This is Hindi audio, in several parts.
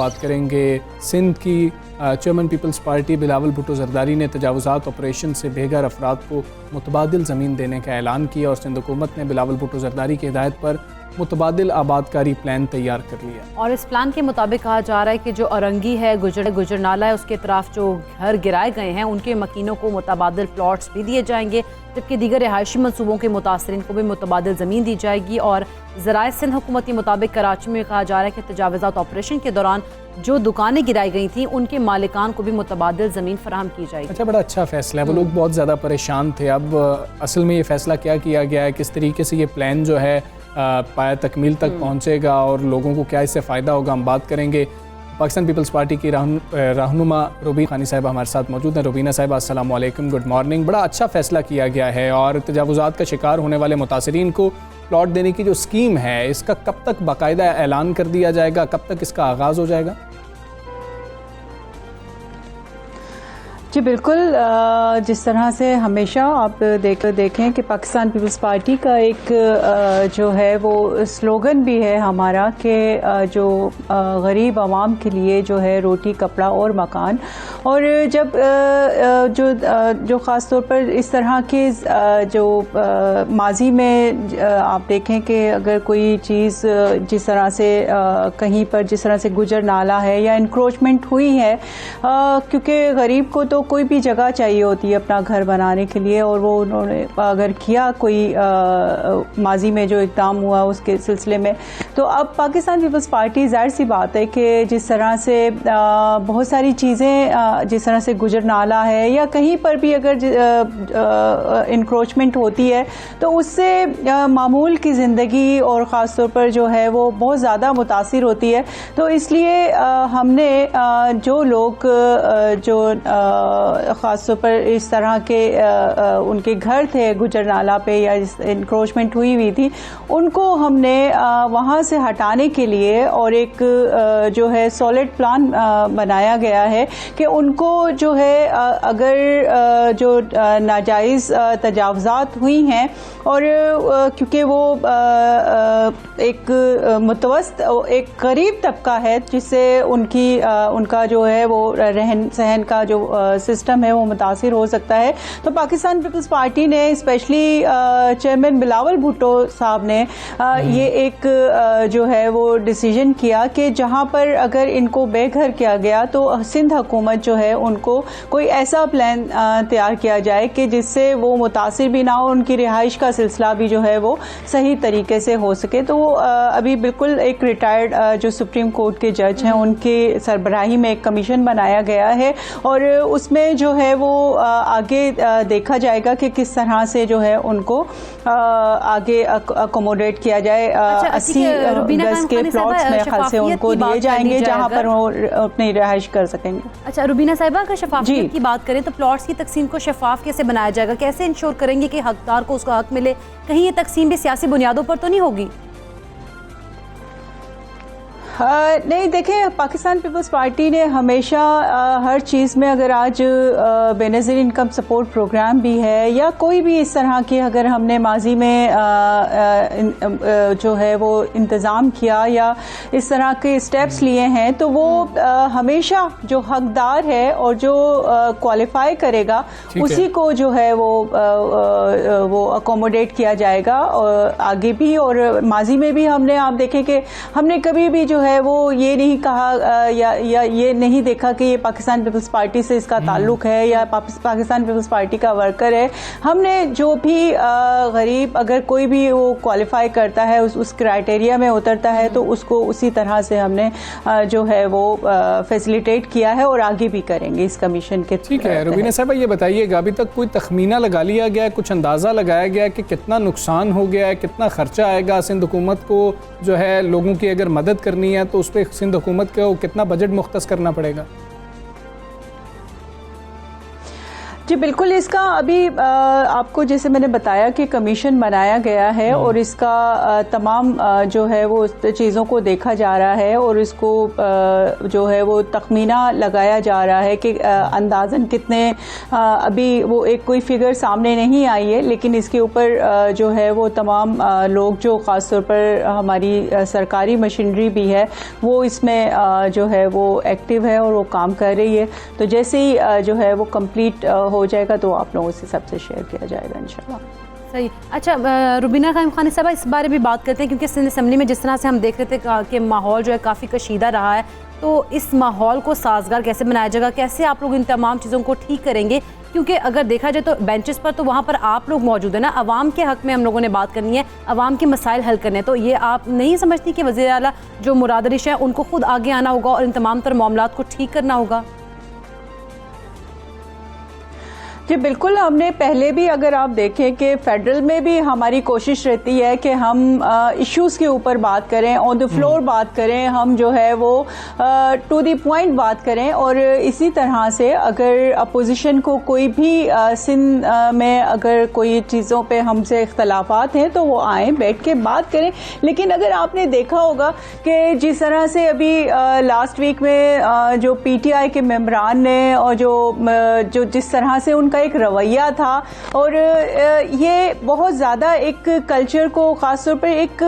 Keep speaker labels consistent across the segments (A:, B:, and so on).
A: बात करेंगे सिंध की चेयरमैन पीपल्स पार्टी बिलावल भुट्टो जरदारी ने तजावुज़ात ऑपरेशन से बेघर अफराद को मुतबादिल ज़मीन देने का ऐलान किया और सिंध हुकूमत ने बिलावल भुट्टो जरदारी की हिदायत पर मुतबादिल आबादकारी प्लान तैयार कर लिया।
B: और इस प्लान के मुताबिक कहा जा रहा है कि जो औरंगी है, गुजर नाला है, उसके तरफ जो घर गिराए गए हैं उनके मकीनों को मुतबादिल प्लॉट्स भी दिए जाएंगे, जबकि दीगर रिहायशी मनसूबों के मुतासरीन को भी मुतबादिल ज़मीन दी जाएगी। और ज़राए सिंध हुकूमत के मुताबिक कराची में कहा जा रहा है कि तजावुज़ात ऑपरेशन के दौरान जो दुकानें गिराई गई थी उनके मालिकान को भी मुतबादिल ज़मीन फराहम की जाएगी।
A: अच्छा, बड़ा अच्छा फैसला है। वो लोग बहुत ज़्यादा परेशान थे। अब असल में ये फैसला क्या किया गया है, किस तरीके से ये प्लान जो है पाया तकमील तक पहुँचेगा और लोगों को क्या इससे फ़ायदा होगा, हम बात करेंगे। पाकिस्तान पीपल्स पार्टी की रहनुमा रुबीना खानी साहिबा हमारे साथ मौजूद हैं। रुबीना साहिबा अस्सलाम वालेकुम, गुड मॉर्निंग। बड़ा अच्छा फ़ैसला किया गया है और तजावुज़ात का शिकार होने वाले मुतासरीन को प्लॉट देने की जो स्कीम है इसका कब तक बाकायदा ऐलान कर दिया जाएगा, कब तक इसका आगाज़ हो जाएगा?
C: जी बिल्कुल, जिस तरह से हमेशा आप देखें कि पाकिस्तान पीपल्स पार्टी का एक जो है वो स्लोगन भी है हमारा कि जो गरीब आवाम के लिए जो है रोटी, कपड़ा और मकान। और जब जो ख़ास तौर पर इस तरह के जो माजी में आप देखें कि अगर कोई चीज़ जिस तरह से कहीं पर जिस तरह से गुजर नाला है या इंक्रोचमेंट हुई है, क्योंकि गरीब को तो कोई भी जगह चाहिए होती है अपना घर बनाने के लिए, और वो उन्होंने अगर किया कोई माजी में जो इक़दाम हुआ उसके सिलसिले में, तो अब पाकिस्तान पीपल्स पार्टी ज़ाहिर सी बात है कि जिस तरह से बहुत सारी चीज़ें जिस तरह से गुजर नाला है या कहीं पर भी अगर इंक्रोचमेंट होती है तो उससे मामूल की ज़िंदगी और ख़ास तौर पर जो है वो बहुत ज़्यादा मुतासिर होती है। तो इसलिए हमने जो लोग जो ख़ास तौर पर इस तरह के उनके घर थे गुजर नाला पे या इंक्रोचमेंट हुई थी, उनको हमने वहाँ से हटाने के लिए और एक जो है सॉलिड प्लान बनाया गया है कि उनको जो है अगर जो नाजायज़ तजावुज़ात हुई हैं और क्योंकि वो एक मुतवस्त एक गरीब तबका है जिससे उनका जो है वो रहन सहन का जो सिस्टम है वो मुतासिर हो सकता है, तो पाकिस्तान पीपल्स पार्टी ने स्पेशली चेयरमैन बिलावल भुट्टो साहब ने ये एक जो है वो डिसीजन किया कि जहाँ पर अगर इनको बेघर किया गया तो सिंध हुकूमत जो है उनको कोई ऐसा प्लान तैयार किया जाए कि जिससे वो मुतासिर भी ना हो, उनकी रिहाइश का सिलसिला भी जो है वो सही तरीके से हो सके। तो अभी बिल्कुल एक रिटायर्ड जो सुप्रीम कोर्ट के जज हैं उनकी सरबराही में एक कमीशन बनाया गया है और उसमें जो है वो आगे देखा जाएगा कि किस तरह से जो है उनको आगे अकोमोडेट किया जाए। 80 गज के प्लॉट्स में ख्याल से उनको दिए जाएंगे जहाँ पर वो अपनी रिहाइश कर सकेंगे।
B: अच्छा रुबीना साहिबा, अगर शफाफियत की बात करें तो प्लॉट्स की तकसीम को शफाफ कैसे बनाया जाएगा, कैसे इंश्योर करेंगे कि हकदार को उसका हक मिले? कहीं ये तकसीम भी सियासी बुनियादों पर तो नहीं होगी?
C: नहीं, देखें, पाकिस्तान पीपल्स पार्टी ने हमेशा हर चीज़ में, अगर आज बेनज़ीर इनकम सपोर्ट प्रोग्राम भी है या कोई भी इस तरह की अगर हमने माजी में जो है वो इंतज़ाम किया या इस तरह के स्टेप्स लिए हैं, तो वो हमेशा जो हकदार है और जो क्वालिफाई करेगा उसी को जो है वो अकोमोडेट किया जाएगा और आगे भी। और माजी में भी हमने, आप देखें कि हमने कभी भी जो है वो ये नहीं कहा या ये नहीं देखा कि ये पाकिस्तान पीपल्स पार्टी से इसका ताल्लुक है या पाकिस्तान पीपल्स पार्टी का वर्कर है। हमने जो भी गरीब अगर कोई भी वो क्वालिफाई करता है उस क्राइटेरिया में उतरता है तो उसको उसी तरह से हमने जो है वो फैसिलिटेट किया है और आगे भी करेंगे इस कमीशन के।
A: ठीक है रुबीना साहब, ये बताइएगा अभी तक कोई तखमीना लगा लिया गया है, कुछ अंदाज़ा लगाया गया है कि कितना नुकसान हो गया है, कितना खर्चा आएगा सिंध हुकूमत को जो है लोगों की अगर मदद करनी है तो उस पर सिंध हुकूमत को कितना बजट मुख्तस करना पड़ेगा?
C: जी बिल्कुल, इसका अभी आपको जैसे मैंने बताया कि कमीशन बनाया गया है और इसका तमाम जो है वो चीज़ों को देखा जा रहा है और इसको जो है वो तखमीना लगाया जा रहा है कि अंदाज़न कितने अभी वो एक कोई फिगर सामने नहीं आई है, लेकिन इसके ऊपर जो है वो तमाम लोग जो ख़ास तौर पर हमारी सरकारी मशीनरी भी है वो इसमें जो है वो एक्टिव है और वो काम कर रही है। तो जैसे ही जो है वो कंप्लीट हो जाएगा तो आप लोगों से सबसे शेयर किया जाएगा इंशाल्लाह।
B: सही। अच्छा, रुबीना कायम खानी साहब, इस बारे में बात करते हैं क्योंकि सिंध असम्बली में जिस तरह से हम देख रहे थे कि माहौल जो है काफ़ी कशीदा रहा है, तो इस माहौल को साजगार कैसे बनाया जाएगा, कैसे आप लोग इन तमाम चीज़ों को ठीक करेंगे? क्योंकि अगर देखा जाए तो बेंचेस पर तो वहाँ पर आप लोग मौजूद हैं ना, अवाम के हक़ में हम लोगों ने बात करनी है, अवाम के मसाइल हल करने हैं, तो ये आप नहीं समझती कि वज़ीर आला जो मुराद अली शाह है उनको खुद आगे आना होगा और इन तमाम तर मामलात को ठीक करना होगा?
C: जी बिल्कुल, हमने पहले भी अगर आप देखें कि फेडरल में भी हमारी कोशिश रहती है कि हम इश्यूज़ के ऊपर बात करें, ऑन द फ्लोर बात करें, हम जो है वो टू द पॉइंट बात करें। और इसी तरह से अगर अपोजिशन को कोई भी सिंध में अगर कोई चीज़ों पे हमसे इख्तलाफात हैं तो वो आएँ, बैठ के बात करें। लेकिन अगर आपने देखा होगा कि जिस तरह से अभी लास्ट वीक में जो PTI के मेंबरान ने और जो जिस तरह से उनका एक रवैया था, और ये बहुत ज़्यादा एक कल्चर को ख़ास तौर पर एक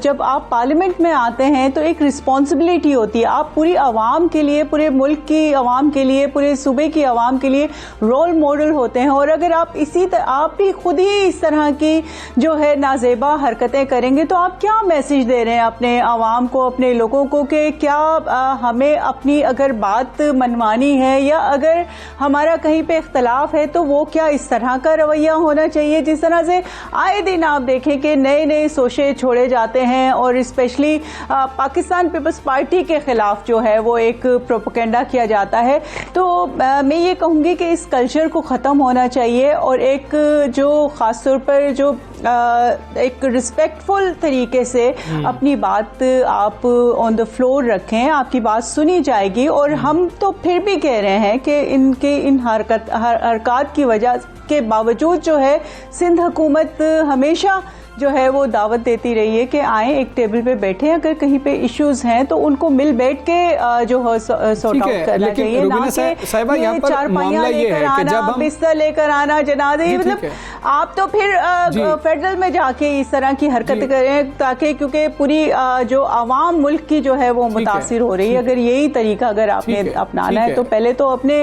C: जब आप पार्लियामेंट में आते हैं तो एक रिस्पॉन्सिबिलिटी होती है, आप पूरी आवाम के लिए, पूरे मुल्क की आवाम के लिए, पूरे सूबे की आवाम के लिए रोल मॉडल होते हैं। और अगर आप आप भी खुद ही इस तरह की जो है नाजेबा हरकतें करेंगे तो आप क्या मैसेज दे रहे हैं अपने आवाम को, अपने लोगों को कि क्या हमें अपनी अगर बात मनवानी है या अगर हमारा कहीं पे इख्तलाफ है तो वो क्या इस तरह का रवैया होना चाहिए। जिस तरह से आए दिन आप देखें कि नए नए सोचे छोड़े जाते हैं और स्पेशली पाकिस्तान पीपल्स पार्टी के खिलाफ जो है वो एक प्रोपेगेंडा किया जाता है। तो मैं ये कहूँगी कि इस कल्चर को ख़त्म होना चाहिए और एक जो ख़ास तौर पर जो एक रिस्पेक्टफुल तरीके से अपनी बात आप ऑन द फ्लोर रखें, आपकी बात सुनी जाएगी। और हम तो फिर भी कह रहे हैं कि इनके इन हरकत की वजह के बावजूद जो है सिंध हुकूमत हमेशा जो है वो दावत देती रही है कि आए एक टेबल पे बैठे, अगर कहीं पे इश्यूज हैं तो उनको मिल बैठ के जो है सॉर्ट आउट करना चाहिए, ना कि ये चारपाइयां लेकर आना, बिस्तर लेकर आना, जनाजे, मतलब आप तो फिर फेडरल में जाके इस तरह की हरकत करें ताकि, क्योंकि पूरी जो आवाम मुल्क की जो है वो मुतासिर हो रही है। अगर यही तरीका अगर आपने अपनाना है तो पहले तो अपने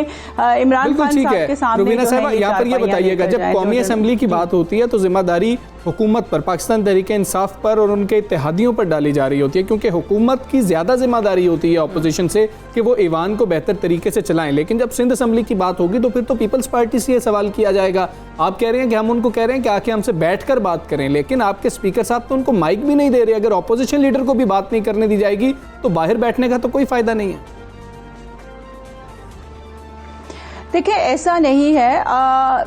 C: इमरान खान साहब के सामने
A: यहाँ पर ये बताइएगा, जब कौमी असम्बली की बात होती है तो जिम्मेदारी हुकूमत पर, पाकिस्तान तहरीक इंसाफ पर और उनके इत्तेहादियों पर डाली जा रही होती है, क्योंकि हुकूमत की ज़्यादा जिम्मेदारी होती है अपोजिशन से कि वो ईवान को बेहतर तरीके से चलाएं। लेकिन जब सिंध असम्बली की बात होगी तो फिर तो पीपल्स पार्टी से ये सवाल किया जाएगा। आप कह रहे हैं कि हम उनको कह रहे हैं कि आके हमसे बैठकर बात करें, लेकिन आपके स्पीकर साहब तो उनको माइक भी नहीं दे रहे। अगर अपोजिशन लीडर को भी बात नहीं करने दी जाएगी तो बाहर बैठने का तो कोई फ़ायदा नहीं है।
C: देखिए, ऐसा नहीं है।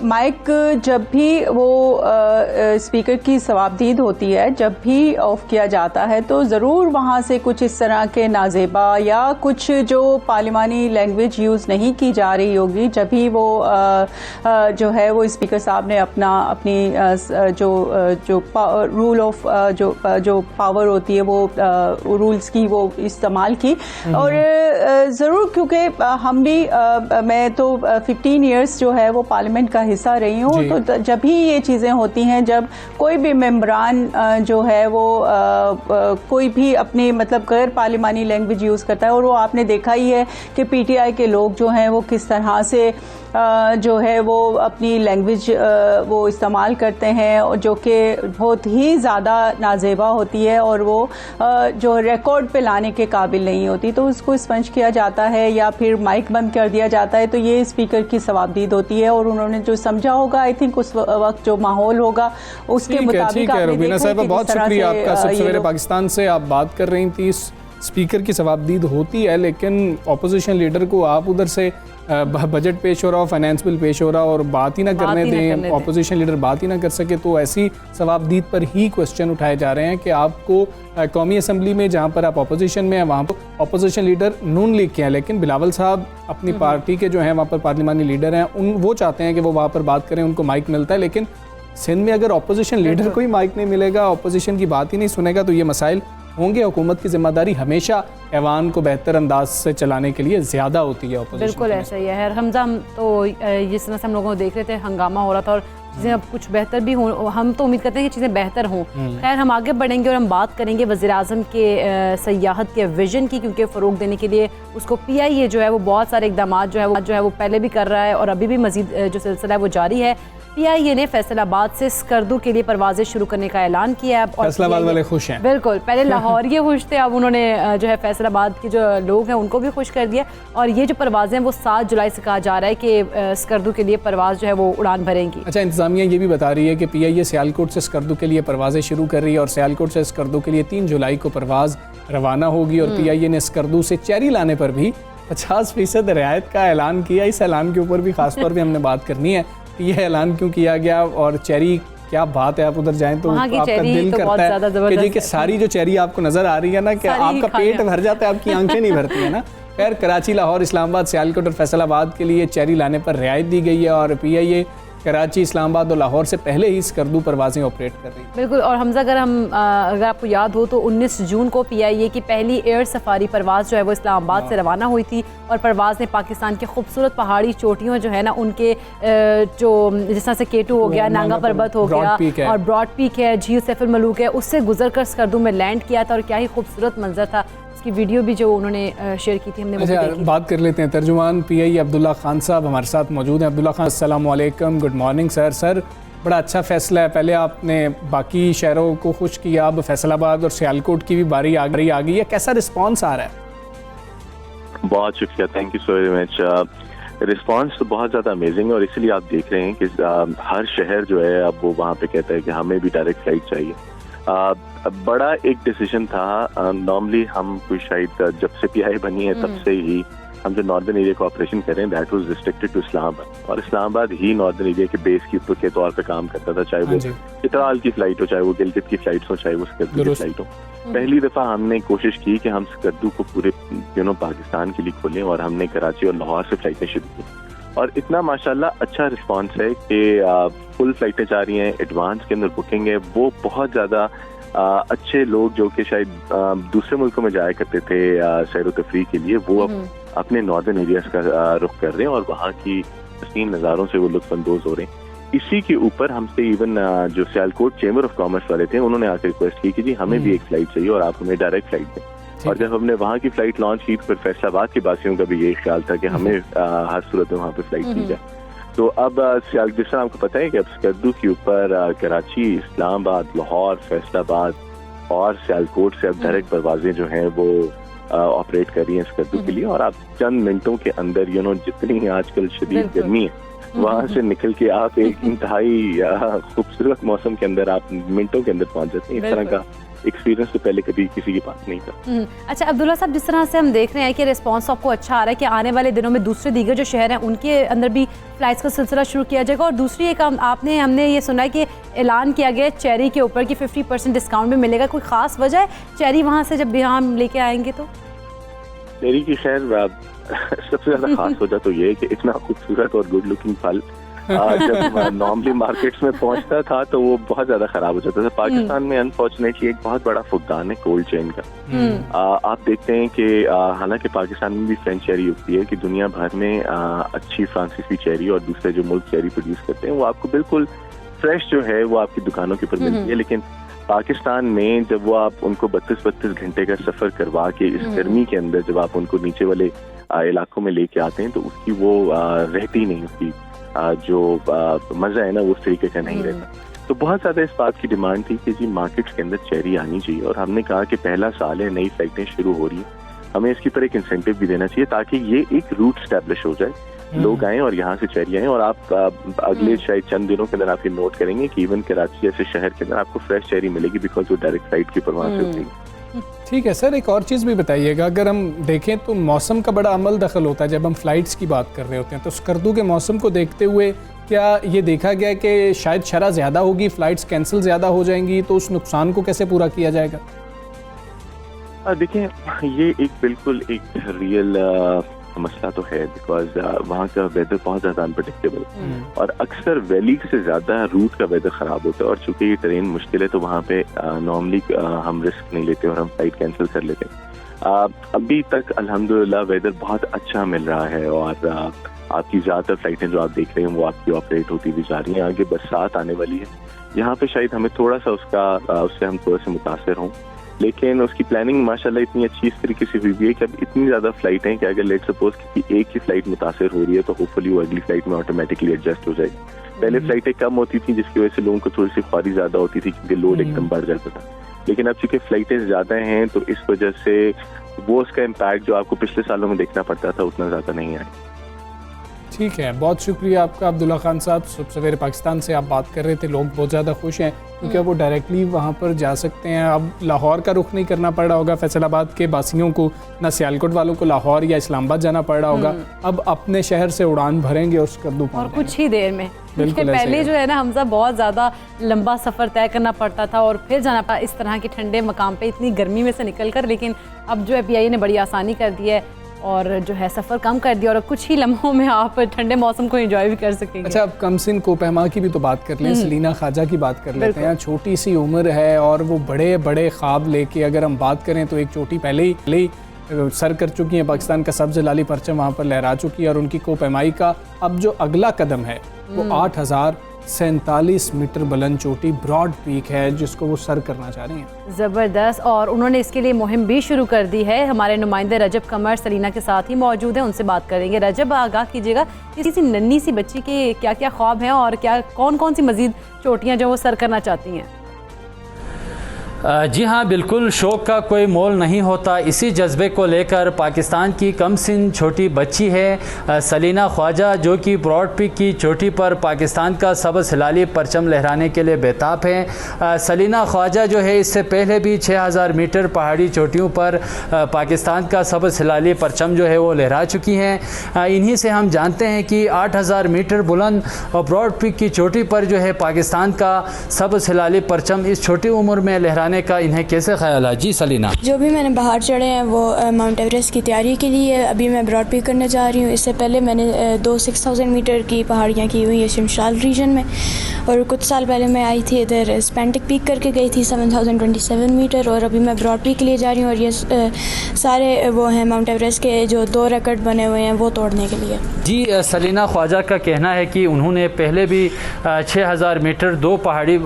C: माइक जब भी वो स्पीकर की सवाबदीद होती है, जब भी ऑफ किया जाता है तो ज़रूर वहाँ से कुछ इस तरह के नाजेबा या कुछ जो पार्लिमानी लैंग्वेज यूज़ नहीं की जा रही होगी, जब भी वो जो है वो स्पीकर साहब ने अपनी जो रूल ऑफ जो पावर होती है वो रूल्स की वो इस्तेमाल की। और ज़रूर, क्योंकि हम भी मैं तो 15 इयर्स जो है वो पार्लियामेंट का हिस्सा रही हूँ, तो जब भी ये चीज़ें होती हैं, जब कोई भी मेंबरान जो है वो कोई भी अपनी मतलब गैर पार्लिमानी लैंग्वेज यूज़ करता है, और वो आपने देखा ही है कि PTI के लोग जो हैं वो किस तरह से जो है वो अपनी लैंग्वेज वो इस्तेमाल करते हैं जो कि बहुत ही ज़्यादा नाजेबा होती है और वो जो रिकॉर्ड पे लाने के काबिल नहीं होती, तो उसको स्पंज किया जाता है या फिर माइक बंद कर दिया जाता है। तो ये स्पीकर की सवाबदीद होती है और उन्होंने जो समझा होगा, आई थिंक उस वक्त जो माहौल होगा उसके मुताबिक।
A: रुबीना साहिबा, बहुत शुक्रिया आपका। सब सवेरे पाकिस्तान से आप बात कर रही थी। स्पीकर की सवाबदीद होती है, लेकिन अपोजिशन लीडर को आप उधर से बजट पेश हो रहा हो, फाइनेंस बिल पेश हो रहा हो और बात ही ना करने दें, ऑपोजिशन लीडर बात ही ना कर सके, तो ऐसी सवाबदीद पर ही क्वेश्चन उठाए जा रहे हैं कि आपको कौमी असम्बली में जहाँ पर आप अपोजिशन में हैं वहाँ पर अपोजिशन लीडर नून लीग के हैं, लेकिन बिलावल साहब अपनी पार्टी के जो हैं वहाँ पर पार्लिमानी लीडर हैं, वो चाहते हैं कि वो वहाँ पर बात करें, उनको माइक मिलता है। लेकिन सिंध में अगर अपोजिशन लीडर को ही माइक नहीं मिलेगा, अपोजिशन की बात ही नहीं सुनेगा, तो ये मसाइल होंगे। हुकूमत की जिम्मेदारी हमेशा ऐवान को बेहतर अंदाज से चलाने के लिए ज़्यादा होती है अपोजिशन।
B: बिल्कुल ऐसा ही है हमजा। हम तो जिस तरह से हम लोगों को देख रहे थे, हंगामा हो रहा था और चीज़ें अब कुछ बेहतर भी हों, हम तो उम्मीद करते हैं कि चीज़ें बेहतर हों। खैर हम आगे बढ़ेंगे और हम बात करेंगे वज़ीर-ए-आज़म के सयाहत के विजन की, क्योंकि फ़रोग देने के लिए उसको PIA जो है वो बहुत सारे इक़दाम जो है वो पहले भी कर रहा है और अभी भी मज़ीद जो सिलसिला है वो जारी है। PIA ने फैसलाबाद से स्कर्दू के लिए परवाजें शुरू करने का ऐलान किया है।
A: फैसलाबाद वाले खुश हैं।
B: बिल्कुल, पहले लाहौर ये खुश थे, अब उन्होंने जो है फैसलाबाद के जो लोग हैं उनको भी खुश कर दिया। और ये जो परवाजें हैं वो 7 जुलाई से कहा जा रहा है कि स्कर्दू के लिए परवाज़ जो है वो उड़ान भरेंगी।
A: अच्छा, इंतजामिया ये भी बता रही है कि PIA सियालकोट से स्कर्दू के लिए परवाजें शुरू कर रही है और सियालकोट से स्कर्दू के लिए 3 जुलाई को परवाज़ रवाना होगी। और PIA ने स्कर्दू से चेरी लाने पर भी 50% रियायत का ऐलान किया। इस ऐलान के ऊपर भी खासतौर पर हमने बात करनी है कि यह ऐलान क्यों किया गया और चेरी क्या बात है। आप उधर जाएं तो आपका दिल
B: तो
A: करता है कि जी कि सारी जो चेरी आपको नजर आ रही है ना, कि आपका पेट भर जाता है, आपकी आंखें नहीं भरती है ना। खैर, कराची, लाहौर, इस्लामाबाद, सियालकोट और फैसलाबाद के लिए चेरी लाने पर रियायत दी गई है और PIA कराची, इस्लामाबाद और लाहौर से पहले ही स्कर्दू परवाजें ऑपरेट कर रही है।
B: बिल्कुल। और हमजा, अगर आपको याद हो तो 19 जून को PIA की पहली एयर सफारी परवाज़ जो है वो इस्लामाबाद से रवाना हुई थी और परवाज़ ने पाकिस्तान के खूबसूरत पहाड़ी चोटियों जो है ना उनके जो जिस तरह से K2 हो गया, नांगा पर्वत हो गया और ब्रॉड पीक है, झील सैफुल मलूक है, उससे गुजर कर स्कर्दू में लैंड किया था और क्या ही खूबसूरत मंजर था। की वीडियो भी जो उन्होंने शेयर की थी हमने वो देखी।
A: बात कर लेते हैं तर्जुमान PIA अब्दुल्ला खान साहब हमारे साथ मौजूद हैं। अब्दुल्ला खान, अस्सलाम वालेकुम, गुड मॉर्निंग सर। सर, बड़ा अच्छा फैसला है। पहले आपने बाकी शहरों को खुश किया, अब फैसलाबाद और सियालकोट की भी बारी आ गई है। कैसा रिस्पांस आ रहा है?
D: बहुत शुक्रिया, thank you so very much. Response तो बहुत ज़्यादा अमेजिंग है और इसलिए आप देख रहे हैं कि हर शहर जो है अब वो वहाँ पे कहता है कि हमें भी डायरेक्ट फ्लाइट चाहिए। बड़ा एक डिसीजन था। नॉर्मली हम कोई शायद जब से PIA बनी है तब से ही हम जो नॉर्दर्न एरिया को ऑपरेशन कर रहे हैं that was restricted to Islamabad, और इस्लामाबाद ही नॉर्दर्न एरिया के बेस के तौर पे काम करता था, चाहे वो चित्राल की फ्लाइट हो, चाहे वो गिलगित की फ्लाइट हो, चाहे वो स्कर्दू की फ्लाइट हो। पहली दफा हमने कोशिश की कि हम स्कर्दू को पूरे पाकिस्तान के लिए खोलें और हमने कराची और लाहौर से फ्लाइटें शुरू की और इतना माशाल्लाह अच्छा रिस्पॉन्स है कि फुल फ्लाइटें जा रही हैं, एडवांस के अंदर बुकिंग है। वो बहुत ज़्यादा अच्छे लोग जो कि शायद दूसरे मुल्कों में जाया करते थे सैर व तफरीह के लिए, वो अब अपने नॉर्दर्न एरियाज का रुख कर रहे हैं और वहाँ की हसीन नज़ारों से वो लुत्फ़अंदोज़ हो रहे हैं। इसी के ऊपर हमसे इवन जो सियालकोट चेंबर ऑफ कॉमर्स वाले थे उन्होंने आकर रिक्वेस्ट की कि जी हमें भी एक फ्लाइट चाहिए और आप हमें डायरेक्ट फ्लाइट दें। और जब हमने वहाँ की फ्लाइट लॉन्च की तो फिर फैसलाबाद के बासियों का भी यही ख्याल था कि हमें हर सूरत में वहाँ पे फ्लाइट की जाए। तो अब जिस तरह आपको पता है कि अब स्कर्दू के ऊपर कराची, इस्लामाबाद, लाहौर, फैसलाबाद और सियालकोट से अब डायरेक्ट परवाजें जो हैं वो ऑपरेट कर रही हैं स्कर्दू के लिए। और आप चंद मिनटों के अंदर जितनी आजकल शदीद गर्मी है वहाँ से निकल के आप एक इंतहाई खूबसूरत मौसम के अंदर आप मिनटों के अंदर पहुँच जाते हैं। इस तरह का एक्सपीरियंस तो पहले कभी किसी के पास नहीं था।
B: अच्छा अब्दुल्ला साहब, जिस तरह से हम देख रहे हैं कि रिस्पांस आपको अच्छा आ रहा है कि आने वाले दिनों में दूसरे दीगर जो शहर हैं उनके अंदर भी फ्लाइट्स का सिलसिला शुरू किया जाएगा, और दूसरी एक हमने ये सुना है कि ऐलान किया गया चेरी के ऊपर कि 50% डिस्काउंट भी मिलेगा। कोई खास वजह है चेरी वहाँ से जब यहाँ हम लेके आएंगे तो?
D: चेरी की खैर सबसे ज्यादा खास वजह तो ये है कि इतना खूबसूरत और गुड लुकिंग फल जब नॉर्मली मार्केट्स में पहुंचता था तो वो बहुत ज्यादा खराब हो जाता था। पाकिस्तान में अनफॉर्चुनेटली एक बहुत बड़ा फुकदान है कोल्ड चेन का। आप देखते हैं कि हालांकि पाकिस्तान में भी फ्रेंच चेरी उगती है कि दुनिया भर में अच्छी फ्रांसीसी चेरी और दूसरे जो मुल्क चेरी प्रोड्यूस करते हैं वो आपको बिल्कुल फ्रेश जो है वो आपकी दुकानों के ऊपर मिलती है। लेकिन पाकिस्तान में जब वो आप उनको 32 घंटे का सफर करवा के इस गर्मी के अंदर जब आप उनको नीचे वाले इलाकों में लेके आते हैं तो उसकी वो रहती नहीं, उसकी जो मजा है ना वो उस तरीके का नहीं रहता। तो बहुत ज्यादा इस बात की डिमांड थी कि जी मार्केट्स के अंदर चेरी आनी चाहिए, और हमने कहा कि पहला साल है, नई फ्लाइटें शुरू हो रही है, हमें इसके ऊपर एक इंसेंटिव भी देना चाहिए ताकि ये एक रूट स्टैब्लिश हो जाए, लोग आए और यहाँ से चेरी आए। और आप अगले शायद चंद दिनों के अंदर आप ये नोट करेंगे कि इवन कराची जैसे शहर के अंदर आपको फ्रेश चेरी मिलेगी बिकॉज वो डायरेक्ट फ्लाइट की परवाह से होती है।
A: ठीक है सर, एक और चीज़ भी बताइएगा, अगर हम देखें तो मौसम का बड़ा अमल दखल होता है जब हम फ़्लाइट्स की बात कर रहे होते हैं, तो स्कर्दू के मौसम को देखते हुए क्या ये देखा गया है कि शायद शरह ज़्यादा होगी, फ़्लाइट्स कैंसिल ज़्यादा हो जाएंगी, तो उस नुकसान को कैसे पूरा किया जाएगा?
D: देखिए, ये एक बिल्कुल एक रियल मसला तो है, बिकॉज वहाँ का वेदर बहुत ज़्यादा अनप्रडिक्टेबल और अक्सर वैली से ज़्यादा रूट का वेदर ख़राब होता है, और चूंकि ये ट्रेन मुश्किल है तो वहाँ पे नॉर्मली हम रिस्क नहीं लेते और हम फ्लाइट कैंसिल कर लेते हैं। अभी तक अल्हम्दुलिल्लाह वेदर बहुत अच्छा मिल रहा है और आपकी ज़्यादातर फ्लाइटें जो आप देख रहे हैं वो आपकी ऑपरेट होती भी जा रही हैं। आगे बरसात आने वाली है, यहाँ पे शायद हमें थोड़ा सा उससे हम थोड़ा सा मुतासर हों, लेकिन उसकी प्लानिंग माशाल्लाह इतनी अच्छी इस तरीके से हुई भी है कि अब इतनी ज़्यादा फ्लाइट हैं कि अगर लेट सपोज किसी एक ही फ्लाइट मुतासर हो रही है तो होपफुली वो अगली फ्लाइट में ऑटोमेटिकली एडजस्ट हो जाएगी। पहले फ्लाइटें कम होती थी जिसकी वजह से लोगों को थोड़ी सी ख्वारी ज़्यादा होती थी क्योंकि लोड एकदम बढ़ जाता था, लेकिन अब चूंकि फ्लाइटें ज़्यादा हैं तो इस वजह से वो उसका इम्पैक्ट जो आपको पिछले सालों में देखना पड़ता था उतना ज़्यादा नहीं आया।
A: ठीक है, बहुत शुक्रिया आपका अब्दुल्ला खान साहब। सुबह सवेरे पाकिस्तान से आप बात कर रहे थे, लोग बहुत ज़्यादा खुश हैं क्योंकि अब वो डायरेक्टली वहाँ पर जा सकते हैं। अब लाहौर का रुख नहीं करना पड़ रहा होगा फैसलाबाद के बासियों को, ना सियालकोट वालों को लाहौर या इस्लामाबाद जाना पड़ रहा होगा। अब अपने शहर से उड़ान भरेंगे और स्कर्दू
B: और कुछ ही देर में।
A: बिल्कुल
B: पहले जो है ना हमजा, बहुत ज़्यादा लंबा सफ़र तय करना पड़ता था और फिर जाना पड़ा इस तरह के ठंडे मकाम पे इतनी गर्मी में से निकल कर, लेकिन अब जो है PIA ने बड़ी आसानी कर दी है और जो है सफ़र कम कर दिया और कुछ ही लम्हों में आप ठंडे मौसम को एंजॉय भी कर सकेंगे।
A: अच्छा, अब कमसिन कोपहमा की भी तो बात कर लें, सलीना ख्वाजा की बात कर लेते हैं। छोटी सी उम्र है और वो बड़े बड़े ख्वाब लेके अगर हम बात करें तो एक चोटी पहले ही सर कर चुकी है, पाकिस्तान का सब्ज़ लाली परचम वहाँ पर लहरा चुकी है और उनकी कोपहमाई का अब जो अगला कदम है वो 8,047 मीटर बुलंद चोटी ब्रॉड पीक है जिसको वो सर करना चाह रही हैं।
B: ज़बरदस्त, और उन्होंने इसके लिए मुहिम भी शुरू कर दी है। हमारे नुमाइंदे रजब कमर सलीना के साथ ही मौजूद हैं, उनसे बात करेंगे। रजब, आगाह कीजिएगा, किसी नन्ही सी बच्ची के क्या क्या ख्वाब हैं और क्या कौन कौन सी मजीद चोटियाँ जो वो सर करना चाहती हैं?
E: जी हाँ, बिल्कुल, शौक़ का कोई मोल नहीं होता। इसी जज्बे को लेकर पाकिस्तान की कमसिन छोटी बच्ची है सलीना ख्वाजा, जो कि ब्रॉड पीक की चोटी पर पाकिस्तान का सबज़ हिलाली परचम लहराने के लिए बेताब है। सलीना ख्वाजा जो है इससे पहले भी 6,000 मीटर पहाड़ी चोटियों पर पाकिस्तान का सबज़ हिलाली परचम जो है वो लहरा चुकी हैं। इन्हीं से हम जानते हैं कि 8,000 मीटर बुलंद और ब्रॉड पीक की चोटी पर जो है पाकिस्तान का सबज़ हिलाली परचम इस छोटी उम्र में लहराने का इन्हें कैसे ख्याल है? जी सलीना,
F: जो भी मैंने बाहर चढ़े हैं वो माउंट एवरेस्ट की तैयारी के लिए। अभी मैं ब्रॉड पीक करने जा रही हूँ। इससे पहले मैंने 6,000 मीटर की पहाड़ियाँ की हुई है शिमशाल रीजन में, और कुछ साल पहले मैं आई थी इधर स्पेंटिक पीक करके गई थी 7,027 मीटर, और अभी मैं ब्रॉड पीक के लिए जा रही हूँ। और ये सारे वो हैं माउंट एवरेस्ट के जो 2 रिकॉर्ड बने हुए हैं वो तोड़ने के लिए।
E: जी, सलीना ख्वाजा का कहना है कि उन्होंने पहले भी 6,000 मीटर 2 पहाड़ी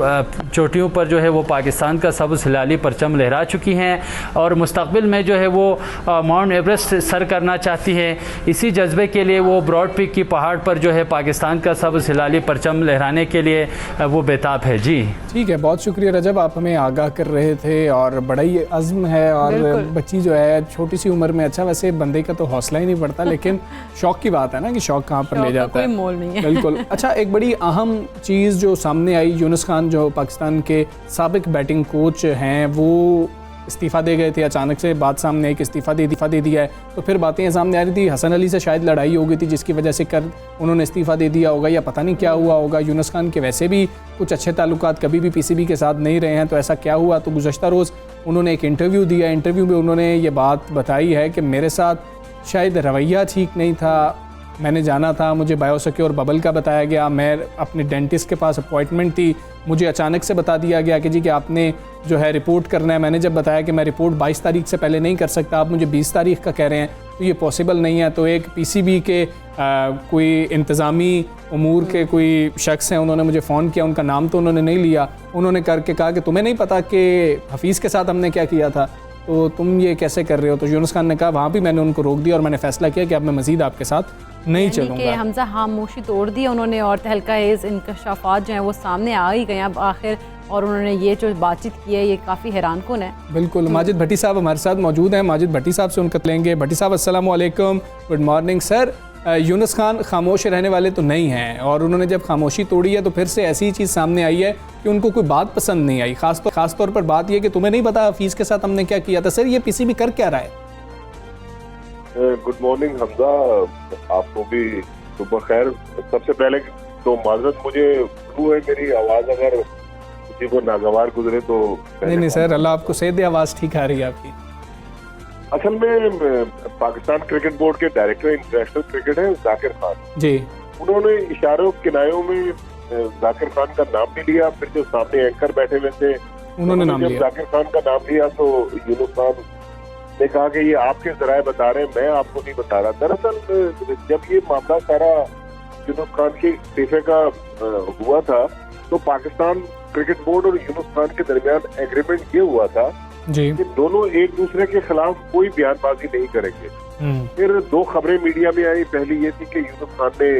E: चोटियों पर जो है वो पाकिस्तान का सबज़ हिलाली परचम लहरा चुकी हैं और मुस्तक़बिल में जो है वो माउंट एवरेस्ट सर करना चाहती है। इसी जज्बे के लिए वो ब्रॉड पीक की पहाड़ पर जो है पाकिस्तान का सबज़ हिलाली परचम लहराने के लिए वो बेताब है। जी
A: ठीक है, बहुत शुक्रिया रजब, आप हमें आगाह कर रहे थे और बड़ा ही अज़्म है और बच्ची जो है छोटी सी उम्र में, अच्छा वैसे बंदे का तो हौसला ही नहीं बढ़ता, लेकिन शौक़ की बात है ना कि शौक़ कहाँ पर ले जाता है,
B: कोई मोल नहीं है।
A: बिल्कुल। अच्छा, एक बड़ी अहम चीज़ जो सामने आई, यूनुस खान जो पाकिस्तान के साबिक बैटिंग कोच हैं वो इस्तीफ़ा दे गए थे। अचानक से बात सामने आई कि इस्तीफ़ा दे दिया है, तो फिर बातें सामने आ रही थी हसन अली से शायद लड़ाई हो गई थी जिसकी वजह से उन्होंने इस्तीफ़ा दे दिया होगा या पता नहीं क्या हुआ होगा। यूनुस खान के वैसे भी कुछ अच्छे ताल्लुकात कभी भी PCB के साथ नहीं रहे हैं, तो ऐसा क्या हुआ? तो गुज़श्ता रोज़ उन्होंने एक इंटरव्यू दिया, इंटरव्यू में उन्होंने ये बात बताई है कि मेरे साथ शायद रवैया ठीक नहीं था, मैंने जाना था, मुझे बायोसिक्योर बबल का बताया गया, मैं अपने डेंटिस्ट के पास अपॉइंटमेंट थी, मुझे अचानक से बता दिया गया कि जी कि आपने जो है रिपोर्ट करना है। मैंने जब बताया कि मैं रिपोर्ट 22 तारीख से पहले नहीं कर सकता, आप मुझे 20 तारीख का कह रहे हैं, तो ये पॉसिबल नहीं है। तो एक PCB के कोई इंतज़ामी उमूर के कोई शख्स हैं, उन्होंने मुझे फ़ोन किया, उनका नाम तो उन्होंने नहीं लिया, उन्होंने करके कहा कि तुम्हें नहीं पता कि हफीज़ के साथ हमने क्या किया था, तो तुम ये कैसे कर रहे हो? तो यूनुस खान ने कहा, वहाँ भी मैंने उनको रोक दिया और मैंने फ़ैसला किया कि अब मैं मज़ीद आपके साथ नहीं चलूँगा।
B: हमजा खामोशी तोड़ दी उन्होंने और तहलका हेज़ इंकशाफात जो हैं वो सामने आ ही गए अब आखिर, और उन्होंने ये जो बातचीत की है ये काफ़ी हैरान कुन है।
A: बिल्कुल। माजिद भट्टी साहब हमारे साथ मौजूद हैं, माजिद भट्टी साहब से उनका लेंगे। भट्टी साहब अस्सलाम वालेकुम, good morning sir. Yunus Khan खामोश रहने वाले तो नहीं हैं, और उन्होंने जब खामोशी तोड़ी है तो फिर से ऐसी चीज़ सामने आई है कि उनको कोई बात पसंद नहीं आई। खास तौर पर बात यह कि तुम्हें नहीं पता हफीज़ के साथ हमने क्या किया था। सर, ये पीसीबी कर क्या रहा है?
G: गुड मॉर्निंग हमजा, आपको भी सुबह खैर। सबसे पहले तो माजरत, मुझे शुरू है मेरी आवाज़ अगर किसी को नागवार गुजरे तो।
A: नहीं सर, अल्लाह आपको सेहत दे, आवाज़ ठीक आ रही है आपकी।
G: असल में पाकिस्तान क्रिकेट बोर्ड के डायरेक्टर इंटरनेशनल क्रिकेट है जाकिर खान
A: जी।
G: उन्होंने इशारों किनायों में जाकिर खान का नाम भी लिया। फिर जो सामने एंकर बैठे हुए थे
A: उन्होंने नाम लिया।
G: जाकिर खान का नाम लिया तो यूनुस खान ने कहा कि ये आपके जराए बता रहे हैं, मैं आपको नहीं बता रहा। दरअसल जब ये मामला सारा यूनुस खान के इस्तीफे का हुआ था तो पाकिस्तान क्रिकेट बोर्ड और यूनुस खान के दरमियान एग्रीमेंट ये हुआ था
A: जी
G: कि दोनों एक दूसरे के खिलाफ कोई बयानबाजी नहीं करेंगे। फिर दो खबरें मीडिया में आई। पहली ये थी कि यूनुस खान ने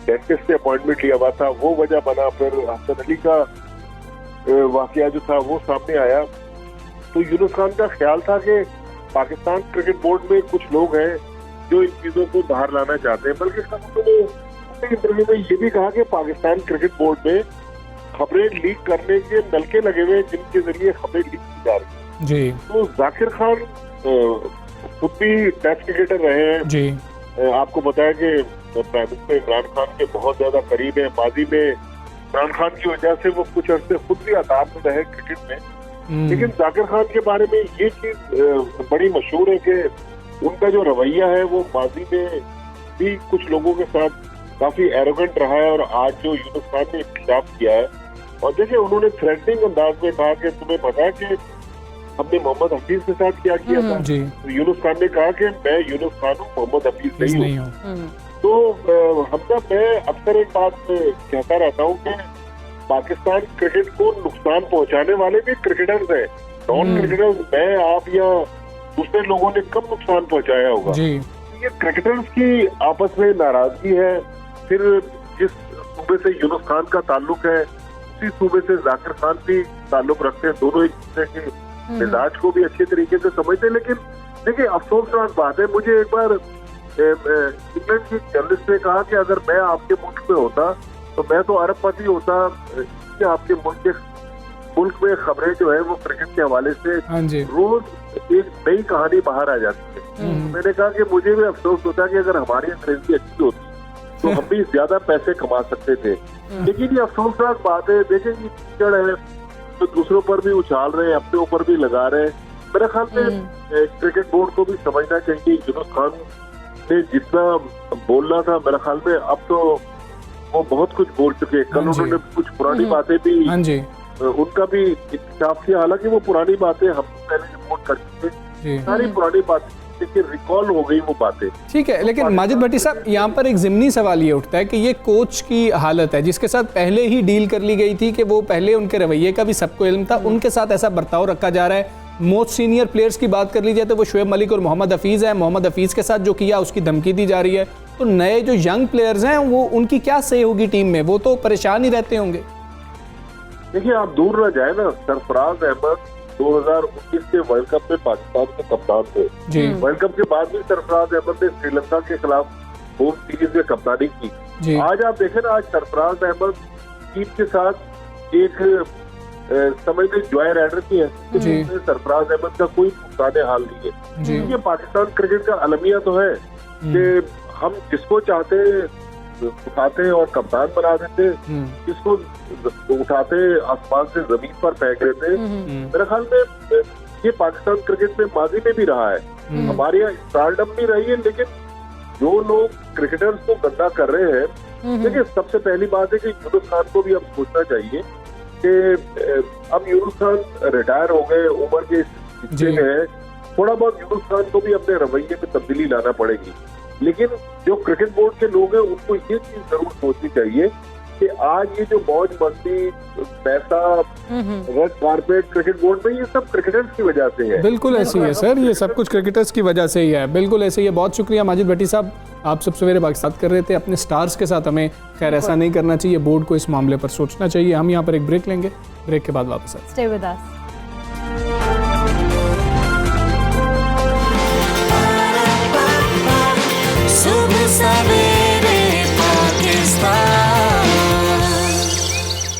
G: डेंटिस्ट से अपॉइंटमेंट लिया हुआ था, वो वजह बना। फिर हसन अली का वाकया जो था वो सामने आया। तो यूनुस खान का ख्याल था कि पाकिस्तान क्रिकेट बोर्ड में कुछ लोग हैं जो इन चीजों को बाहर लाना चाहते हैं। बल्कि उन्होंने अपने इंटरव्यू में ये भी कहा कि पाकिस्तान क्रिकेट बोर्ड में खबरें लीक करने के नलके लगे हुए जिनके जरिए खबरें लीक की जा रही है
A: जी।
G: तो जाकिर खान खुद भी टेस्ट क्रिकेटर रहे हैं
A: जी।
G: आपको बताया कि प्राइम मिनिस्टर इमरान खान के बहुत ज्यादा करीब है। माजी में इमरान खान की वजह से वो कुछ अर्से खुद भी आताब में रहे क्रिकेट में। लेकिन जाकिर खान के बारे में ये चीज बड़ी मशहूर है कि उनका जो रवैया है वो माजी में भी कुछ लोगों के साथ काफी एरोगेंट रहा है। और आज जो यूनुस खान ने इंकशाफ किया है, और देखिए उन्होंने थ्रेटनिंग अंदाज में कहा कि तुम्हें पता है कि हमने मोहम्मद हफीज के साथ क्या किया था। तो यूनुस खान ने कहा कि मैं यूनुस खान हूँ, मोहम्मद हफीज नहीं हूँ। तो हमजा, मैं अक्सर एक बात कहता रहता हूँ कि पाकिस्तान क्रिकेट को नुकसान पहुंचाने वाले भी क्रिकेटर्स हैं। नॉन क्रिकेटर्स, मैं आप या दूसरे लोगों ने कम नुकसान पहुंचाया होगा। ये क्रिकेटर्स की आपस में नाराजगी है। फिर जिस सूबे से यूनुस खान का ताल्लुक है उसी सूबे से जाकिर खान भी ताल्लुक रखते हैं। दोनों एक दूसरे के मिजाज को भी अच्छे तरीके से समझते हैं। लेकिन देखिए अफसोसनाक बात है, मुझे एक बार इंग्लैंड की जर्नलिस्ट ने कहा कि अगर मैं आपके मुल्क में होता तो मैं तो अरबपति होता। आपके मुल्क में खबरें जो है वो क्रिकेट के हवाले से रोज एक नई कहानी बाहर आ जाती है। मैंने कहा कि मुझे भी अफसोस होता कि अगर हमारी अंग्रेजी अच्छी होती तो हम भी ज्यादा पैसे कमा सकते थे। लेकिन ये अफसोसनाक बात है। देखें ये कीचड़ है तो दूसरों पर भी उछाल रहे हैं, अपने ऊपर भी लगा रहे हैं। मेरे ख्याल में क्रिकेट बोर्ड को भी समझना चाहिए यूनुस खान ने जितना बोलना था, मेरे ख्याल में अब तो वो बहुत कुछ बोल चुके हैं। कल उन्होंने कुछ पुरानी बातें भी उनका भी इंकशाफ किया। हालांकि वो पुरानी बातें हम पहले रिपोर्ट कर चुके, सारी पुरानी बातें रिकॉल हो गई वो बातें।
A: ठीक है, लेकिन माजिद भट्टी साहब, यहाँ पर एक ज़िमनी सवाल ये उठता है कि ये कोच की हालत है जिसके साथ पहले ही डील कर ली गई थी कि वो पहले उनके रवैये का भी सबको इल्म था, उनके साथ ऐसा बर्ताव रखा जा रहा है। मोस्ट सीनियर प्लेयर्स की बात कर ली जाए तो वो शुएब मलिक और मोहम्मद हफीज़ है। मोहम्मद हफीज़ के साथ जो किया उसकी धमकी दी जा रही है। तो नए जो यंग प्लेयर्स हैं वो उनकी क्या सही होगी टीम में? वो तो परेशान ही रहते होंगे।
G: देखिए आप दूर न जाए ना, सरफराज अहमद 2019 के वर्ल्ड कप में पाकिस्तान के कप्तान थे। वर्ल्ड कप के बाद भी सरफराज अहमद ने श्रीलंका के खिलाफ होम सीरीज में कप्तानी की। आज आप देखें ना, आज सरफराज अहमद टीम के साथ एक समझ में जॉय राइडर की है। सरफराज अहमद का कोई नुकसान हाल नहीं है। ये पाकिस्तान क्रिकेट का अलमिया तो है कि हम जिसको चाहते उठाते और कप्तान बना देते, जिसको उठाते आसमान से जमीन पर फेंक देते। मेरे ख्याल में ये पाकिस्तान क्रिकेट में माजी में भी रहा है। हमारे यहाँ स्टारडम भी रही है। लेकिन जो लोग क्रिकेटर्स को गंदा कर रहे हैं, देखिए सबसे पहली बात है कि यूनुस खान को भी अब सोचना चाहिए कि अब यूनुस खान रिटायर हो गए, उम्र के हिस्से में है, थोड़ा बहुत यूनुस खान को भी अपने रवैये में तब्दीली लाना पड़ेगी। लेकिन जो क्रिकेट बोर्ड के लोग हैं उनको ये चीज जरूर सोचनी चाहिए कि आज ये जो मौज मस्ती, पैसा, रेड कारपेट क्रिकेट बोर्ड में, ये सब क्रिकेटर्स की वजह से है।
A: बिल्कुल ऐसी है सर, ये सब कुछ क्रिकेटर्स की वजह से ही है। बिल्कुल ऐसे ही है। बहुत शुक्रिया माजिद भट्टी साहब, आप सब सवेरे पाकिस्तान कर रहे थे अपने स्टार्स के साथ। हमें खैर ऐसा नहीं करना चाहिए, बोर्ड को इस मामले पर सोचना चाहिए। हम यहाँ पर एक ब्रेक लेंगे, ब्रेक के बाद वापस आए।
B: Stay with us.